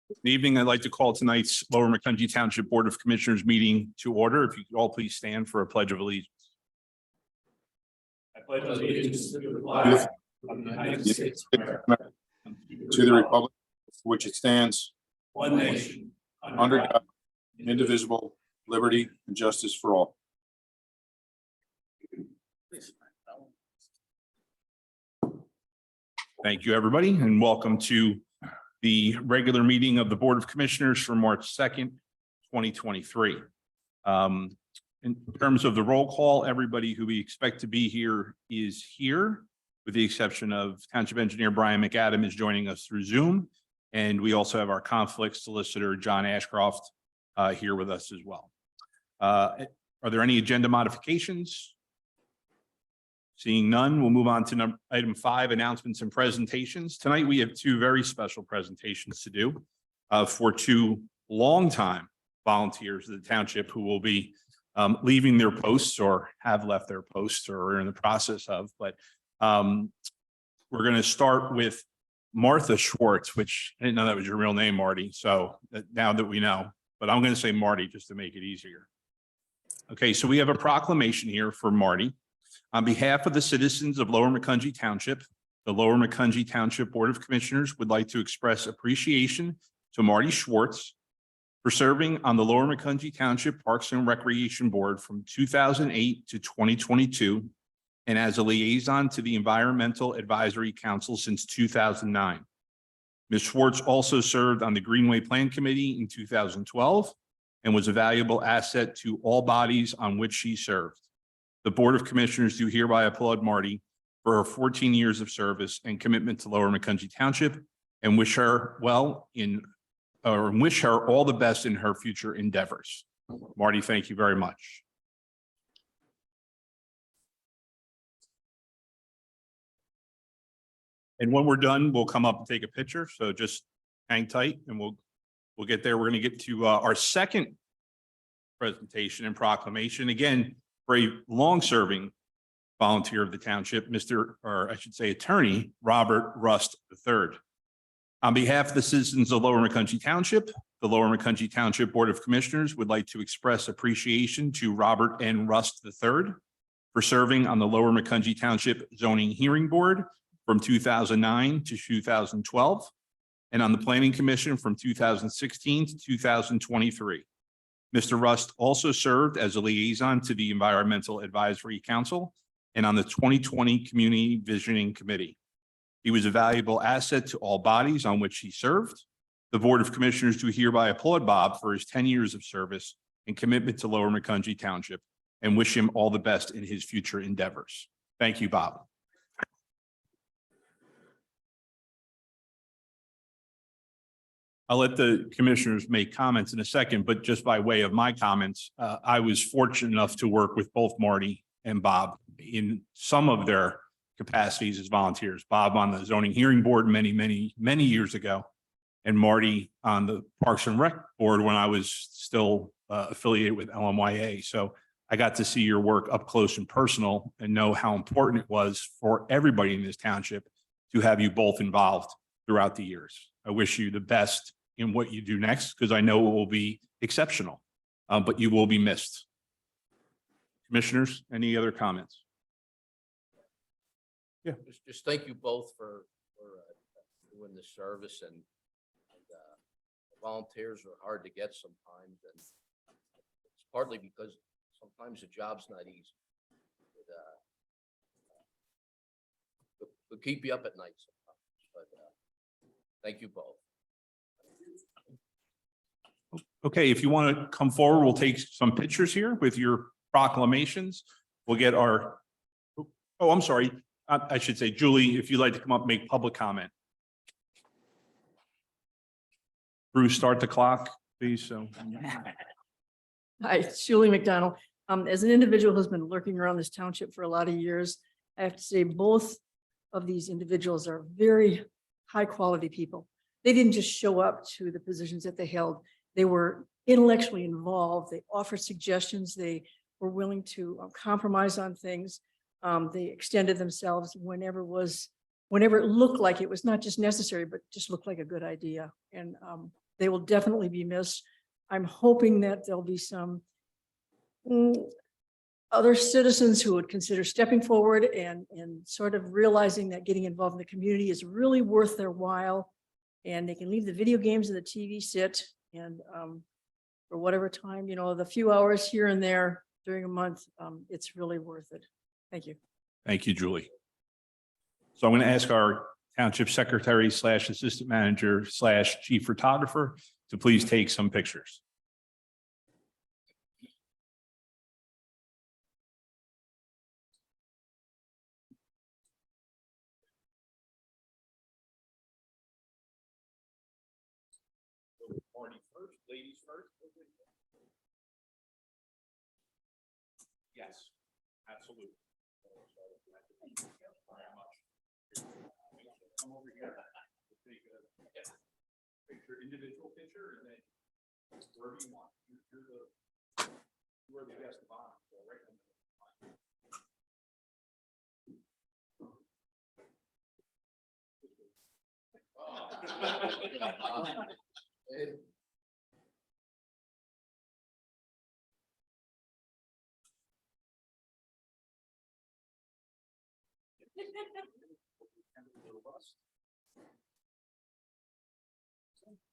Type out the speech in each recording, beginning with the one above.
Good evening. I'd like to call tonight's Lower Macungie Township Board of Commissioners meeting to order. If you could all please stand for a pledge of allegiance. I pledge allegiance to the flag of the United States of America, to the republic for which it stands, one nation, under God, indivisible, liberty and justice for all. Thank you, everybody, and welcome to the regular meeting of the Board of Commissioners for March 2nd, 2023. In terms of the roll call, everybody who we expect to be here is here, with the exception of Township Engineer Brian McAdam is joining us through Zoom. And we also have our conflict solicitor, John Ashcroft, here with us as well. Are there any agenda modifications? Seeing none, we'll move on to item 5, announcements and presentations. Tonight, we have two very special presentations to do for two longtime volunteers of the township who will be leaving their posts or have left their posts or are in the process of. But we're going to start with Martha Schwartz, which I didn't know that was your real name, Marty. So now that we know, but I'm going to say Marty just to make it easier. Okay, so we have a proclamation here for Marty. On behalf of the citizens of Lower Macungie Township, the Lower Macungie Township Board of Commissioners would like to express appreciation to Marty Schwartz for serving on the Lower Macungie Township Parks and Recreation Board from 2008 to 2022 and as a liaison to the Environmental Advisory Council since 2009. Ms. Schwartz also served on the Greenway Plan Committee in 2012 and was a valuable asset to all bodies on which she served. The Board of Commissioners do hereby applaud Marty for her 14 years of service and commitment to Lower Macungie Township and wish her all the best in her future endeavors. Marty, thank you very much. And when we're done, we'll come up and take a picture. So just hang tight and we'll get there. We're going to get to our second presentation and proclamation. Again, for a long-serving volunteer of the township, Attorney Robert Rust III. On behalf of the citizens of Lower Macungie Township, the Lower Macungie Township Board of Commissioners would like to express appreciation to Robert N. Rust III for serving on the Lower Macungie Township Zoning Hearing Board from 2009 to 2012 and on the Planning Commission from 2016 to 2023. Mr. Rust also served as a liaison to the Environmental Advisory Council and on the 2020 Community Visioning Committee. He was a valuable asset to all bodies on which he served. The Board of Commissioners do hereby applaud Bob for his 10 years of service and commitment to Lower Macungie Township and wish him all the best in his future endeavors. Thank you, Bob. I'll let the commissioners make comments in a second, but just by way of my comments, I was fortunate enough to work with both Marty and Bob in some of their capacities as volunteers. Bob on the Zoning Hearing Board many years ago, and Marty on the Parks and Rec Board when I was still affiliated with LMYA. So I got to see your work up close and personal and know how important it was for everybody in this township to have you both involved throughout the years. I wish you the best in what you do next, because I know it will be exceptional, but you will be missed. Commissioners, any other comments? Yeah. Just thank you both for doing this service, and volunteers are hard to get sometimes, and it's partly because sometimes the job's not easy. It'll keep you up at night sometimes, but thank you both. Okay, if you want to come forward, we'll take some pictures here with your proclamations. We'll get our, oh, I'm sorry. I should say, Julie, if you'd like to come up and make public comment. Bruce, start the clock, please. So. Hi, it's Julie McDonald. As an individual who's been lurking around this township for a lot of years, I have to say both of these individuals are very high quality people. They didn't just show up to the positions that they held. They were intellectually involved. They offered suggestions. They were willing to compromise on things. They extended themselves whenever was whenever it looked like it was not just necessary, but just looked like a good idea. And they will definitely be missed. I'm hoping that there'll be some other citizens who would consider stepping forward and sort of realizing that getting involved in the community is really worth their while. And they can leave the video games and the TV sit and for whatever time, you know, the few hours here and there during a month, it's really worth it. Thank you. Thank you, Julie. So I'm going to ask our Township Secretary / Assistant Manager / Chief Photographer to please take some pictures. Party first, ladies first. Yes, absolutely. Come over here. Take a picture, individual picture, and then wherever you want. You're the guest of honor, so right in the middle.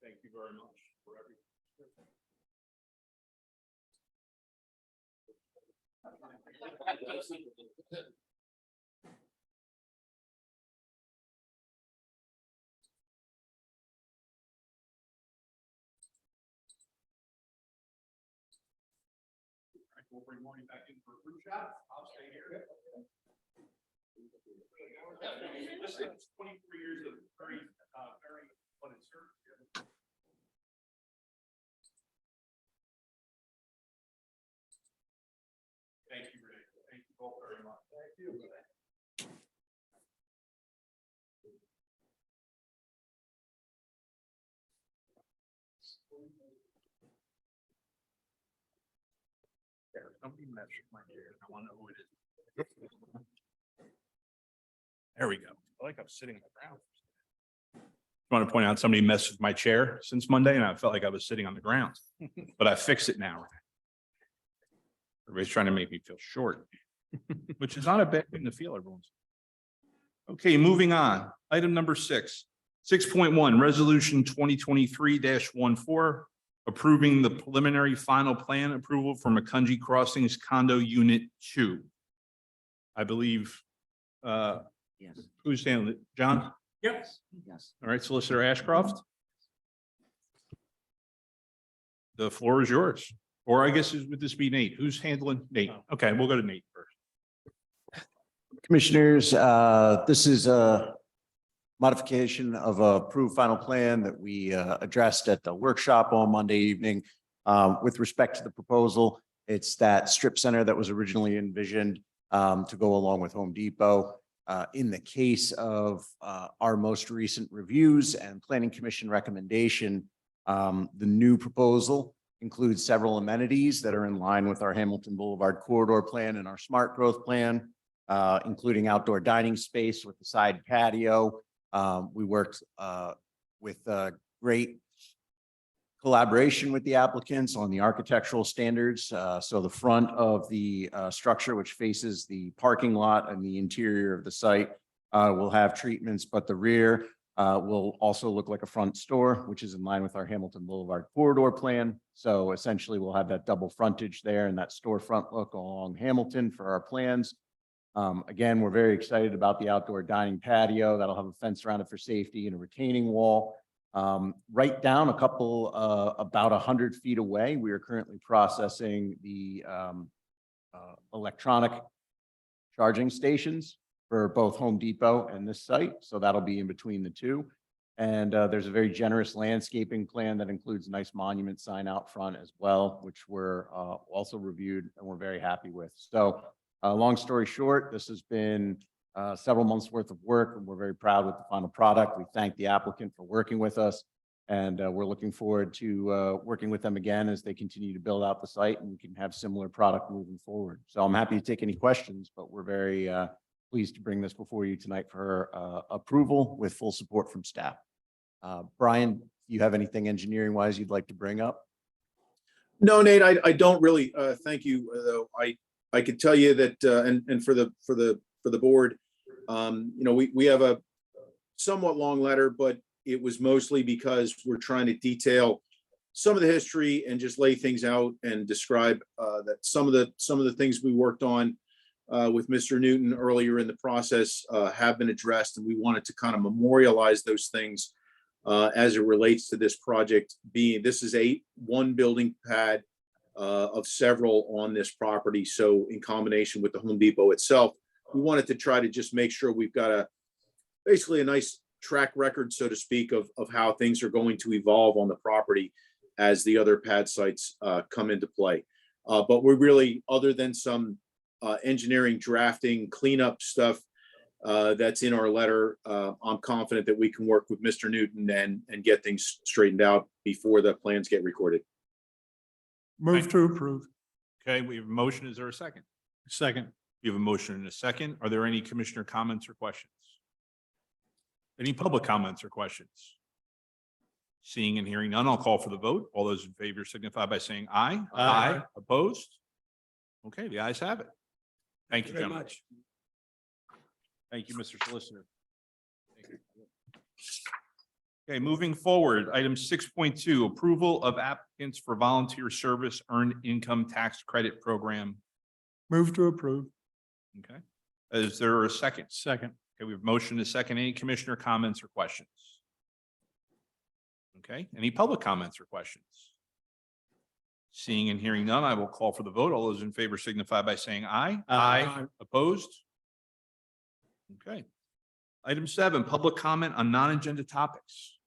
Thank you very much for everything. We'll bring Marty back in for a group shot. I'll stay here. This is 23 years of very fun and service. Thank you, Renee. Thank you both very much. Thank you. Somebody messed with my chair. I want to know who it is. There we go. I like I'm sitting on the ground. I want to point out somebody messed with my chair since Monday, and I felt like I was sitting on the ground, but I fixed it now. Everybody's trying to make me feel short, which is not a bad thing to feel, everyone's. Okay, moving on. Item number 6, 6.1, Resolution 2023-14, approving the preliminary final plan approval for McCungy Crossings Condo Unit 2. I believe, Yes. who's handling it? John? Yes. Yes. All right, Solicitor Ashcroft. The floor is yours. Or I guess, would this be Nate? Who's handling Nate? Okay, we'll go to Nate first. Commissioners, this is a modification of a approved final plan that we addressed at the workshop on Monday evening. With respect to the proposal, it's that strip center that was originally envisioned to go along with Home Depot. In the case of our most recent reviews and Planning Commission recommendation, the new proposal includes several amenities that are in line with our Hamilton Boulevard corridor plan and our smart growth plan, including outdoor dining space with the side patio. We worked with great collaboration with the applicants on the architectural standards. So the front of the structure, which faces the parking lot and the interior of the site, will have treatments, but the rear will also look like a front store, which is in line with our Hamilton Boulevard corridor plan. So essentially we'll have that double frontage there and that storefront look along Hamilton for our plans. Again, we're very excited about the outdoor dining patio that'll have a fence around it for safety and a retaining wall. Right down a couple, about 100 feet away, we are currently processing the electronic charging stations for both Home Depot and this site. So that'll be in between the two. And there's a very generous landscaping plan that includes a nice monument sign out front as well, which we're also reviewed and we're very happy with. So long story short, this has been several months worth of work and we're very proud with the final product. We thank the applicant for working with us and we're looking forward to working with them again as they continue to build out the site and we can have similar product moving forward. So I'm happy to take any questions, but we're very pleased to bring this before you tonight for approval with full support from staff. Brian, you have anything engineering wise you'd like to bring up? No, Nate, I don't really, thank you, though. I could tell you that, and for the board, we have a somewhat long letter, but it was mostly because we're trying to detail some of the history and just lay things out and describe that some of the things we worked on with Mr. Newton earlier in the process have been addressed, and we wanted to kind of memorialize those things as it relates to this project being, this is one building pad of several on this property. So in combination with the Home Depot itself, we wanted to try to just make sure we've got basically a nice track record, so to speak, of how things are going to evolve on the property as the other pad sites come into play. But we're really, other than some engineering, drafting, cleanup stuff that's in our letter, I'm confident that we can work with Mr. Newton and get things straightened out before the plans get recorded. Move to approve. Okay, we have a motion. Is there a second? Second. We have a motion and a second. Are there any commissioner comments or questions? Any public comments or questions? Seeing and hearing none, I'll call for the vote. All those in favor signify by saying aye. Aye. Opposed? Okay, the ayes have it. Thank you, Very gentlemen. much. Thank you, Mr. Solicitor. Okay, moving forward, item 6.2, approval of applicants for volunteer service earned income tax credit program. Move to approve. Okay, is there a second? Second. Okay, we have motion to second. Any commissioner comments or questions? Okay, any public comments or questions? Seeing and hearing none, I will call for the vote. All those in favor signify by saying aye. Aye. Opposed? Okay. Item 7, public comment on non-agenda topics.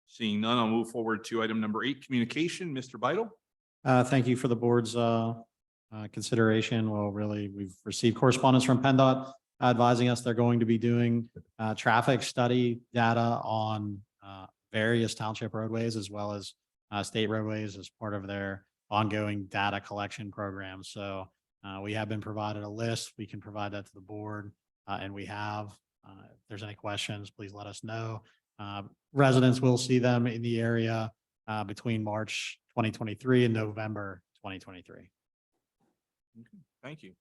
Seeing none, I'll move forward to item number 8, communication. Mr. Beidle. Thank you for the board's consideration. Well, really, we've received correspondence from PennDOT advising us they're going to be doing traffic study data on various township roadways as well as state roadways as part of their ongoing data collection program. So we have been provided a list. We can provide that to the board, and we have. If there's any questions, please let us know. Residents will see them in the area between March 2023 and November 2023. Thank you.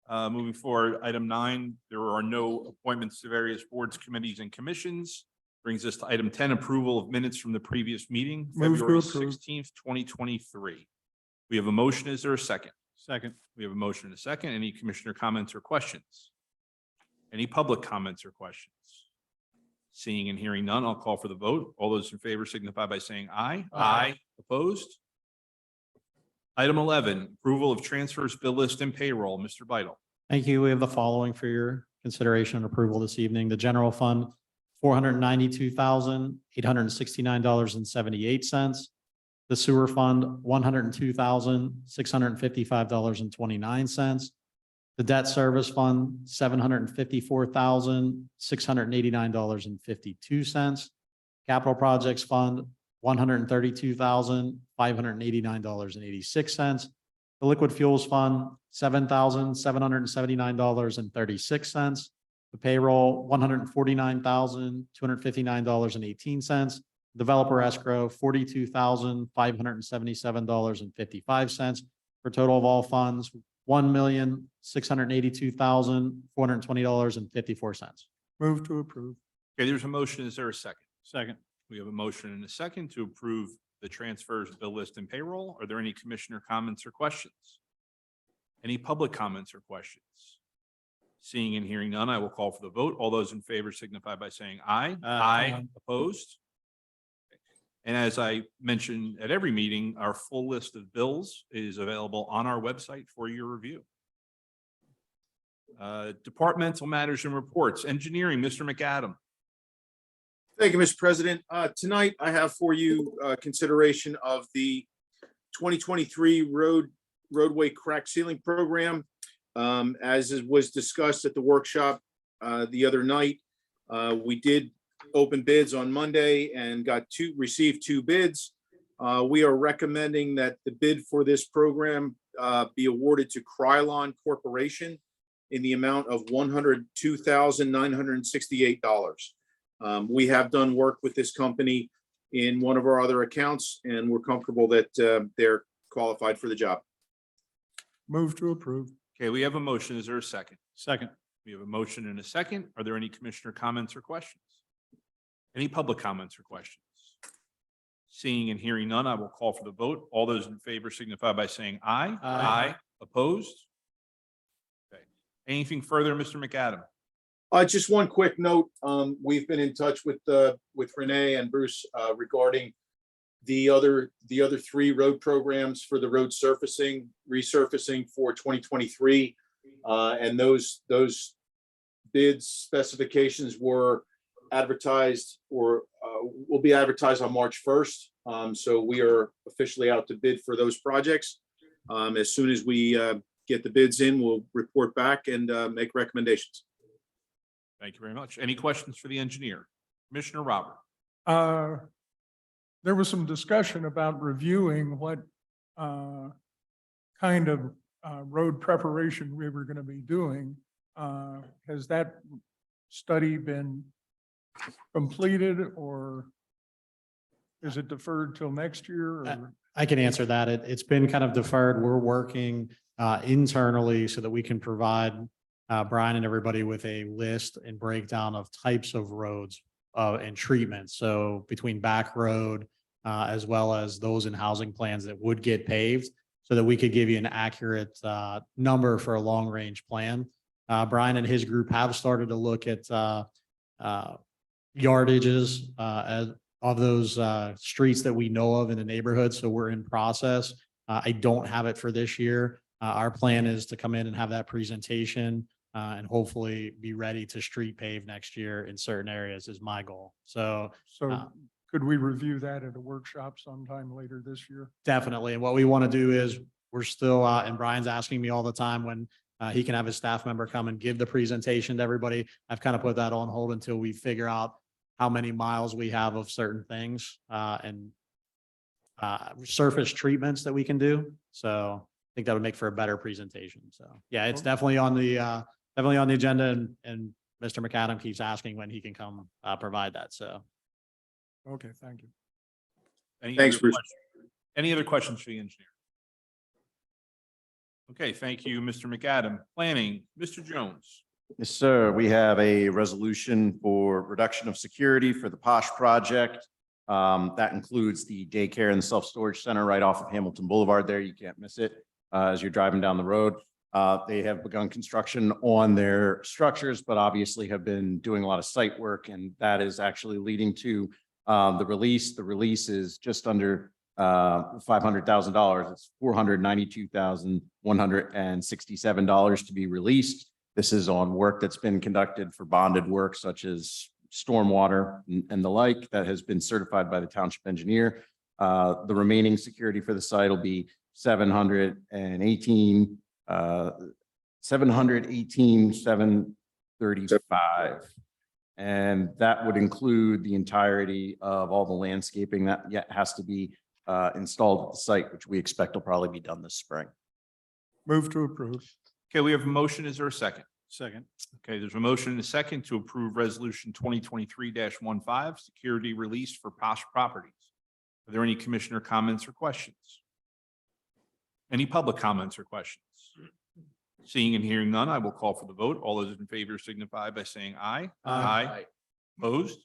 Moving forward, item 9, there are no appointments to various boards, committees, and commissions. Brings us to item 10, approval of minutes from the previous meeting, Move to February approve. 16th, 2023. We have a motion. Is there a second? Second. We have a motion and a second. Any commissioner comments or questions? Any public comments or questions? Seeing and hearing none, I'll call for the vote. All those in favor signify by saying aye. Aye. Opposed? Item 11, approval of transfers, bill list, and payroll. Mr. Beidle. Thank you. We have the following for your consideration and approval this evening. The general fund, $492,869.78. The sewer fund, $102,655.29. The debt service fund, $754,689.52. Capital projects fund, $132,589.86. The liquid fuels fund, $7,779.36. The payroll, $149,259.18. Developer escrow, $42,577.55. For total of all funds, $1,682,420.54. Move to approve. Okay, there's a motion. Is there a second? Second. We have a motion and a second to approve the transfers, bill list, and payroll. Are there any commissioner comments or questions? Any public comments or questions? Seeing and hearing none, I will call for the vote. All those in favor signify by saying aye. Aye. Opposed? And as I mentioned at every meeting, our full list of bills is available on our website for your review. Departmental matters and reports. Engineering, Mr. McAdam. Thank you, Mr. President. Tonight, I have for you consideration of the 2023 roadway crack sealing program. As was discussed at the workshop the other night, we did open bids on Monday and received 2 bids. We are recommending that the bid for this program be awarded to Krylon Corporation. in the amount of $102,968. We have done work with this company in one of our other accounts, and we're comfortable that they're qualified for the job. Move to approve. Okay, we have a motion. Is there a second? Second. We have a motion and a second. Are there any commissioner comments or questions? Any public comments or questions? Seeing and hearing none, I will call for the vote. All those in favor signify by saying aye. Aye. Opposed? Okay. Anything further, Mr. McAdam? Just one quick note. We've been in touch with Renee and Bruce regarding the other three road programs for the road resurfacing for 2023. And those bids specifications were advertised or will be advertised on March 1st. So we are officially out to bid for those projects. As soon as we get the bids in, we'll report back and make recommendations. Thank you very much. Any questions for the engineer? Commissioner Robert? There was some discussion about reviewing what kind of road preparation we were going to be doing. Has that study been completed, or is it deferred till next year? Or? I can answer that. It's been kind of deferred. We're working internally so that we can provide Brian and everybody with a list and breakdown of types of roads and treatments. So between back road as well as those in housing plans that would get paved, so that we could give you an accurate number for a long range plan. Brian and his group have started to look at yardages of those streets that we know of in the neighborhood. So we're in process. I don't have it for this year. Our plan is to come in and have that presentation and hopefully be ready to street pave next year in certain areas is my goal. So Could we review that at a workshop sometime later this year? definitely. And what we want to do is we're still, and Brian's asking me all the time when he can have his staff member come and give the presentation to everybody. I've kind of put that on hold until we figure out how many miles we have of certain things and surface treatments that we can do. So I think that would make for a better presentation. So yeah, it's definitely on the agenda, and Mr. McAdam keeps asking when he can come provide that. So. Okay, thank you. Thanks, Bruce. Any other questions for the engineer? Okay, thank you, Mr. McAdam. Planning, Mr. Jones. Yes, sir. We have a resolution for reduction of security for the Posh project. That includes the daycare and the self-storage center right off of Hamilton Boulevard there. You can't miss it as you're driving down the road. They have begun construction on their structures, but obviously have been doing a lot of site work, and that is actually leading to the release. The release is just under $500,000. It's $492,167 to be released. This is on work that's been conducted for bonded work such as stormwater and the like that has been certified by the township engineer. The remaining security for the site will be $718,735. And that would include the entirety of all the landscaping that yet has to be installed at the site, which we expect will probably be done this spring. Move to approve. Okay, we have a motion. Is there a second? Second. Okay, there's a motion and a second to approve resolution 2023-15, security release for Posh Properties. Are there any commissioner comments or questions? Any public comments or questions? Seeing and hearing none, I will call for the vote. All those in favor signify by saying aye. Aye. Opposed?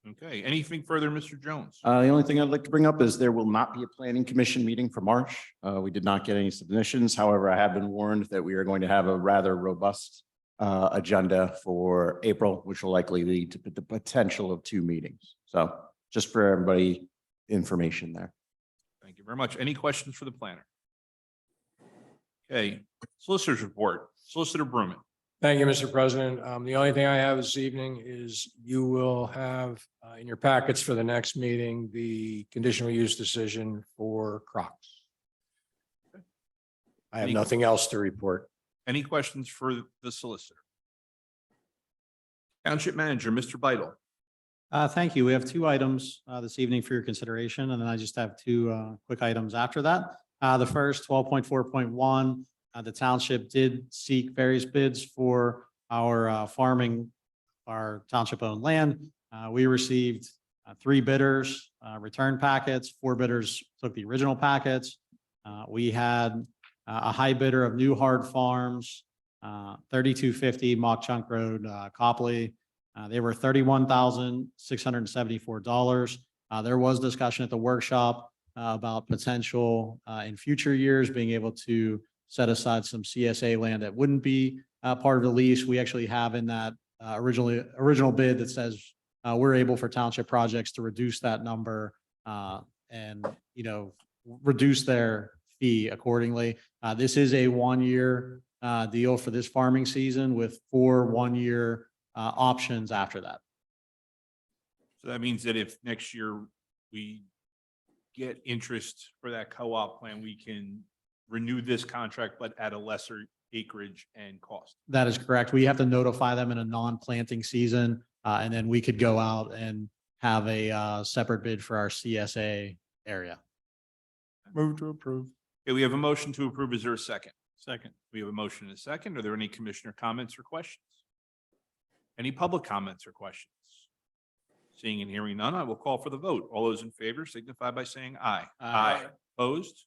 Okay, anything further, Mr. Jones? The only thing I'd like to bring up is there will not be a planning commission meeting for March. We did not get any submissions. However, I have been warned that we are going to have a rather robust agenda for April, which will likely lead to the potential of 2 meetings. So just for everybody, information there. Thank you very much. Any questions for the planner? Okay, solicitor's report. Solicitor Bruman. Thank you, Mr. President. The only thing I have this evening is you will have in your packets for the next meeting, the conditional use decision for Crocs. I have nothing else to report. Any questions for the solicitor? Township manager, Mr. Beidle. Thank you. We have 2 items this evening for your consideration, and then I just have 2 quick items after that. The first 12.4.1, the township did seek various bids for our farming, our township-owned land. We received 3 bidders, return packets. 4 bidders took the original packets. We had a high bidder of New Hard Farms, 3250 Mock Chunk Road, Copley. They were $31,674. There was discussion at the workshop about potential in future years being able to set aside some CSA land that wouldn't be part of the lease. We actually have in that original bid that says we're able for township projects to reduce that number and, reduce their fee accordingly. This is a 1-year deal for this farming season with 4 1-year options after that. So that means that if next year we get interest for that co-op plan, we can renew this contract, but at a lesser acreage and cost. That is correct. We have to notify them in a non-planting season, and then we could go out and have a separate bid for our CSA area. Move to approve. Okay, we have a motion to approve. Is there a second? Second. We have a motion and a second. Are there any commissioner comments or questions? Any public comments or questions? Seeing and hearing none, I will call for the vote. All those in favor signify by saying aye. Aye. Opposed?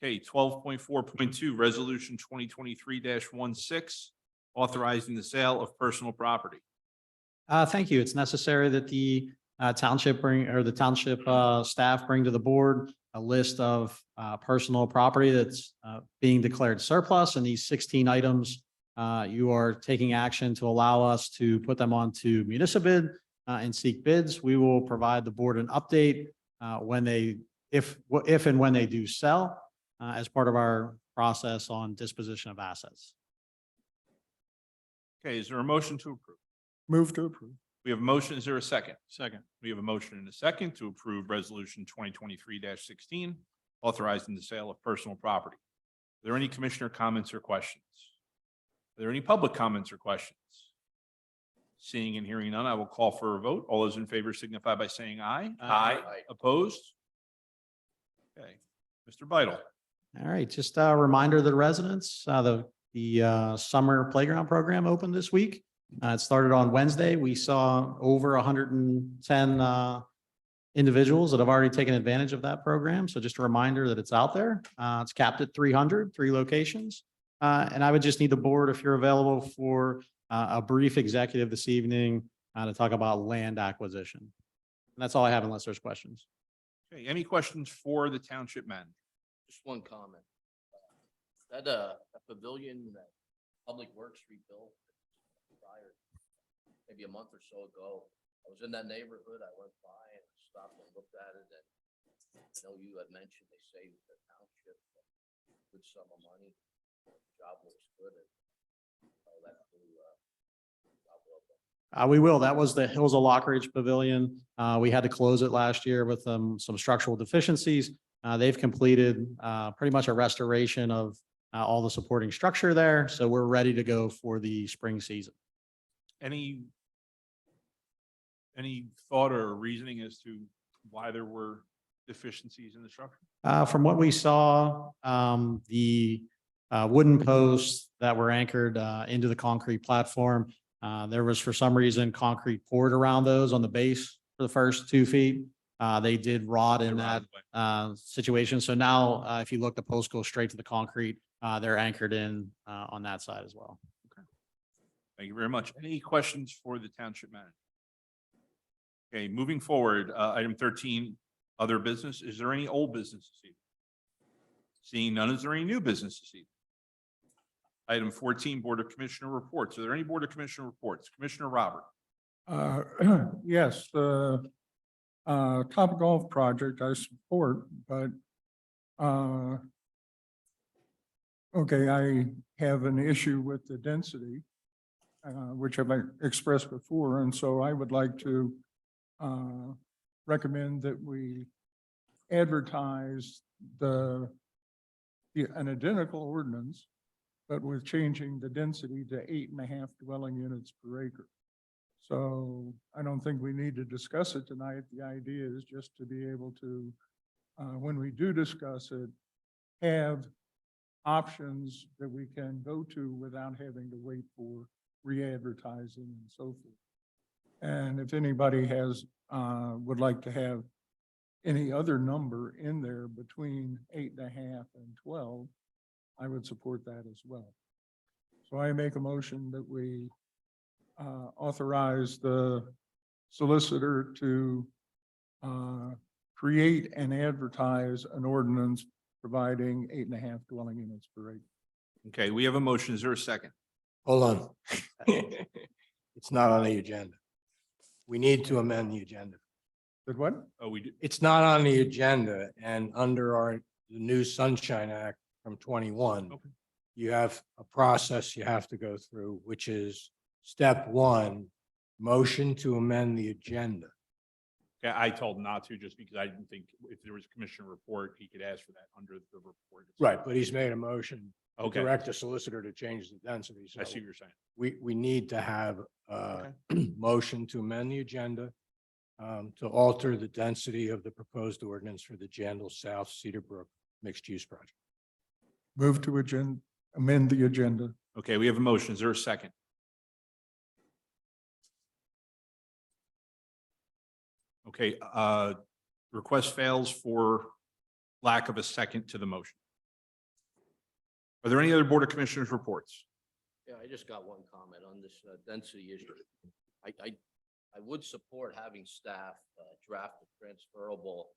Okay, 12.4.2, Resolution 2023-16, authorizing the sale of personal property. Thank you. It's necessary that the township staff bring to the board a list of personal property that's being declared surplus, and these 16 items you are taking action to allow us to put them onto municipal bid and seek bids. We will provide the board an update if and when they do sell as part of our process on disposition of assets. Okay, is there a motion to approve? Move to approve. We have a motion. Is there a second? Second. We have a motion and a second to approve Resolution 2023-16, authorizing the sale of personal property. Are there any commissioner comments or questions? Are there any public comments or questions? Seeing and hearing none, I will call for a vote. All those in favor signify by saying aye. Aye. Opposed? Okay, Mr. Vital. All right, just a reminder to the residents, the summer playground program opened this week. It started on Wednesday. We saw over 110 individuals that have already taken advantage of that program. So just a reminder that it's out there. It's capped at 300, 3 locations. And I would just need the board, if you're available, for a brief executive this evening to talk about land acquisition. And that's all I have unless there's questions. Okay, any questions for the township manager? Just one comment. That a pavilion that Public Works rebuilt prior, maybe a month or so ago. I was in that neighborhood. I went by and stopped and looked at it. And I know you had mentioned they saved the township a good sum of money. The job looks good. And that job well done. We will. That was the Hills of Lockridge Pavilion. We had to close it last year with some structural deficiencies. They've completed pretty much a restoration of all the supporting structure there. So we're ready to go for the spring season. Any thought or reasoning as to why there were deficiencies in the structure? From what we saw, the wooden posts that were anchored into the concrete platform, there was for some reason concrete poured around those on the base for the first 2 feet. They did rot in that situation. So now if you look, the posts go straight to the concrete. They're anchored in on that side as well. Thank you very much. Any questions for the township manager? Okay, moving forward, item 13, other business. Is there any old business this evening? Seeing none, is there any new business this evening? Item 14, Board of Commissioner reports. Are there any Board of Commissioner reports? Commissioner Robert. Yes, the Top Golf project I support, but okay, I have an issue with the density, which I've expressed before, and so I would like to recommend that we advertise an identical ordinance, but with changing the density to 8.5 dwelling units per acre. So I don't think we need to discuss it tonight. The idea is just to be able to, when we do discuss it, have options that we can go to without having to wait for re-advertising and so forth. And if anybody has, would like to have any other number in there between 8.5 and 12, I would support that as well. So I make a motion that we authorize the solicitor to create and advertise an ordinance providing 8.5 dwelling units per acre. Okay, we have a motion. Is there a second? Hold on. It's not on the agenda. We need to amend the agenda. Did what? Oh, we do. It's not on the agenda, and under the new Sunshine Act from 21, Okay. you have a process you have to go through, which is step 1, motion to amend the agenda. Okay, I told him not to just because I didn't think if there was a commissioner report, he could ask for that under the report. Right, but he's made a motion to Okay, direct the solicitor to change the density. I see So what you're saying. we need to have a motion to amend the agenda to alter the density of the proposed ordinance for the Jandal South Cedar Brook mixed-use project. Move to amend the agenda. Okay, we have a motion. Is there a second? Okay, request fails for lack of a second to the motion. Are there any other Board of Commissioners reports? Yeah, I just got one comment on this density issue. I would support having staff draft a transferable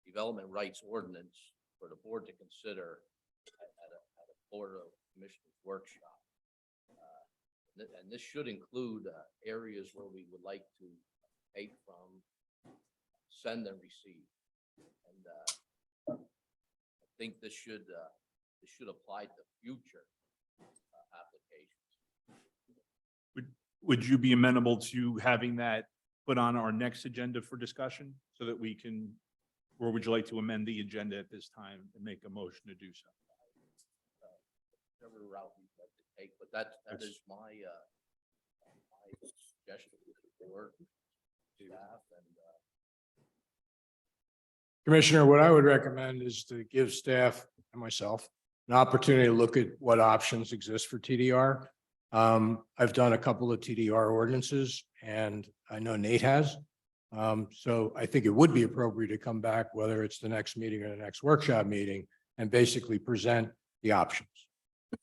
development rights ordinance for the board to consider at a Board of Commissioners workshop. And this should include areas where we would like to take from, send and receive. And I think this should apply to future applications. Would you be amenable to having that put on our next agenda for discussion so that we can, or would you like to amend the agenda at this time and make a motion to do so? Whatever route we'd like to take, but that is my suggestion to the board, staff, and Commissioner, what I would recommend is to give staff and myself an opportunity to look at what options exist for TDR. I've done a couple of TDR ordinances, and I know Nate has. So I think it would be appropriate to come back, whether it's the next meeting or the next workshop meeting, and basically present the options. Is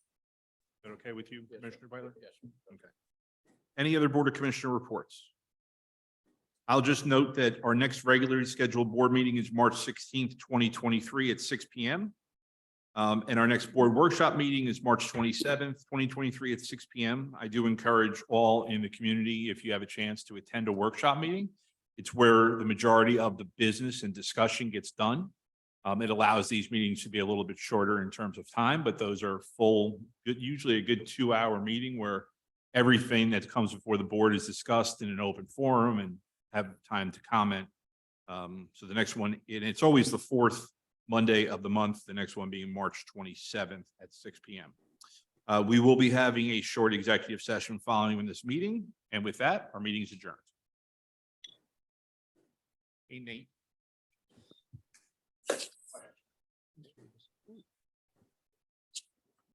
that okay with you, Commissioner Butler? yes. Okay. Any other Board of Commissioner reports? I'll just note that our next regularly scheduled board meeting is March 16th, 2023 at 6 p.m. And our next board workshop meeting is March 27th, 2023 at 6 p.m. I do encourage all in the community, if you have a chance to attend a workshop meeting. It's where the majority of the business and discussion gets done. It allows these meetings to be a little bit shorter in terms of time, but those are full, usually a good 2-hour meeting where everything that comes before the board is discussed in an open forum and have time to comment. So the next one, and it's always the fourth Monday of the month, the next one being March 27th at 6 p.m. We will be having a short executive session following this meeting. And with that, our meeting is adjourned. Hey, Nate.